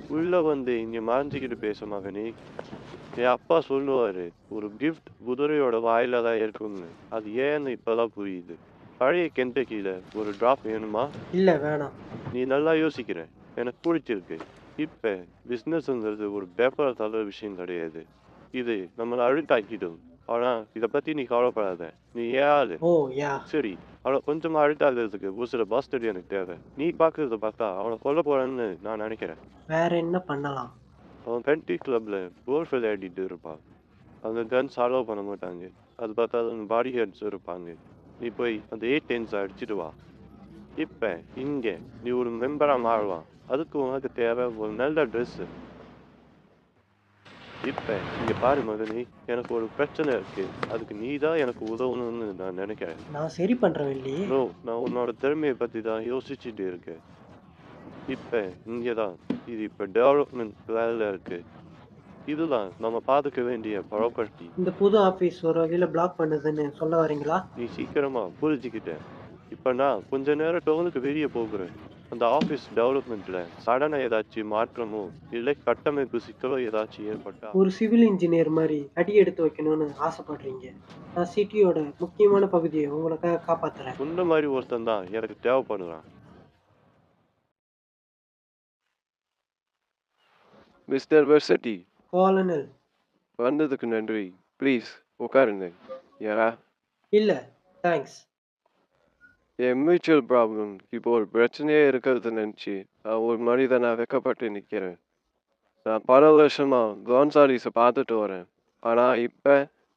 உள்ள வந்து இங்க மாஞ்சிக்கிட்டு பேச மகனே. என் அப்பா சொல்லுவாரு, ஒரு கிஃப்ட் குதிரையோட வாயில தான் இருக்கும்னு. அது ஏன்னு இப்பதான் புரியுது. பழைய கென்டக்கில ஒரு டிராப் வேணுமா? இல்ல வேணாம். நீ நல்லா யோசிக்கிற. எனக்கு புடிச்சிருக்கு. இப்ப பிசினஸ்ங்கிறது ஒரு பேப்பர தள்ளுற விஷயம் கிடையாது. இது நம்மள அழுத்தாக்கிடும். ஆனா இத பத்தி நீ கவலைப்படாத. நீ என் ஆளு. ஓ யா. சரி. அவன கொஞ்சமா அழுத்தாக்குறதுக்கு ஒரு சில பாஸ்டர்டு எனக்கு தேவை. நீ பாக்குறத பார்த்தா அவன கொல்ல போறேன்னு நான் நினைக்கிறேன். வேற என்ன பண்ணலாம்? அவன் கண்ட்ரி கிளப்ல கோல்ஃப் விளையாடிட்டு இருப்பான். அந்த கன்ஸ் அலோவ் பண்ண மாட்டாங்க. அது பார்த்தா பாடி கார்ட்ஸ் இருப்பாங்க. நீ போய் அந்த A10s அடிச்சிட்டு வா. இப்ப இங்க நீ ஒரு மெம்பரா மாறலாம். அதுக்கு உனக்கு தேவை ஒரு நல்ல ட்ரெஸ். இப்ப இங்க பாரு மகனே, எனக்கு ஒரு பிரச்சனை இருக்கு. அதுக்கு நீ தான் எனக்கு உதவணும்னு நான் நினைக்கிறேன். நான் சரி பண்றேன் வெள்ளி. நோ, நான் உன்னோட திறமைய பத்தி தான் யோசிச்சுட்டு இருக்கேன். இப்ப இங்க தான். இது இப்ப டெவலப்மெண்ட் வேலையில இருக்கு. இதுதான் நம்ம பாத்துக்க வேண்டிய ப்ராப்பர்ட்டி. இந்த புது ஆபீஸ் ஒரு வகையில பிளாக் பண்ணுதுன்னு சொல்ல வரீங்களா? நீ சீக்கிரமா புரிஞ்சுக்கிட்ட. இப்ப நான் கொஞ்ச நேரம் டவுனுக்கு வெளிய போகுறேன். அந்த ஆபீஸ் டெவலப்மெண்ட்ல சடனா ஏதாச்சும் மாற்றமோ, இல்ல கட்டமைப்பு சிக்கலோ ஏதாச்சும் ஏற்பட்டா, ஒரு சிவில் இன்ஜினியர் மாரி அடி எடுத்து வைக்கணும்னு ஆசைப்படுறீங்க. நான் சிட்டியோட முக்கியமான பகுதிய உங்களுக்காக காப்பாத்துறேன். உன்ன மாரி ஒருத்தன் தான் எனக்கு தேவைப்படுறான். Mister வெர்சட்டி, colonel. வந்ததுக்கு நன்றி. ப்ளீஸ் உட்காருங்க. யாரா? இல்ல. தேங்க்ஸ். என் மியூச்சுவல் ப்ராப்ளம் இப்போ ஒரு பிரச்சனையே இருக்கிறது நினைச்சு நான் ஒரு மனிதனா வெக்கப்பட்டு நிக்கிறேன். நான் பல வருஷமா கோன்சாலிஸை பார்த்துட்டு வரேன். ஆனா இப்ப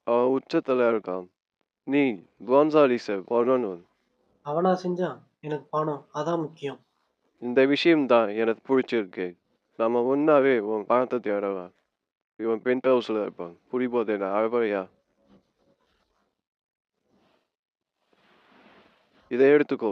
அவன் உச்சத்துல இருக்கான். நீ கோன்சாலிஸை கொல்லணும். அவனா செஞ்சான்? எனக்கு பணம். அதான் முக்கியம். இந்த விஷயம் தான் எனக்கு பிடிச்சிருக்கு. நம்ம ஒன்னாவே உன் பணத்தை தேடலாம். இவன் பென்ட் ஹவுஸ்ல இருப்பான். புரியும்போது அழவையா? இதை எடுத்துக்கோ.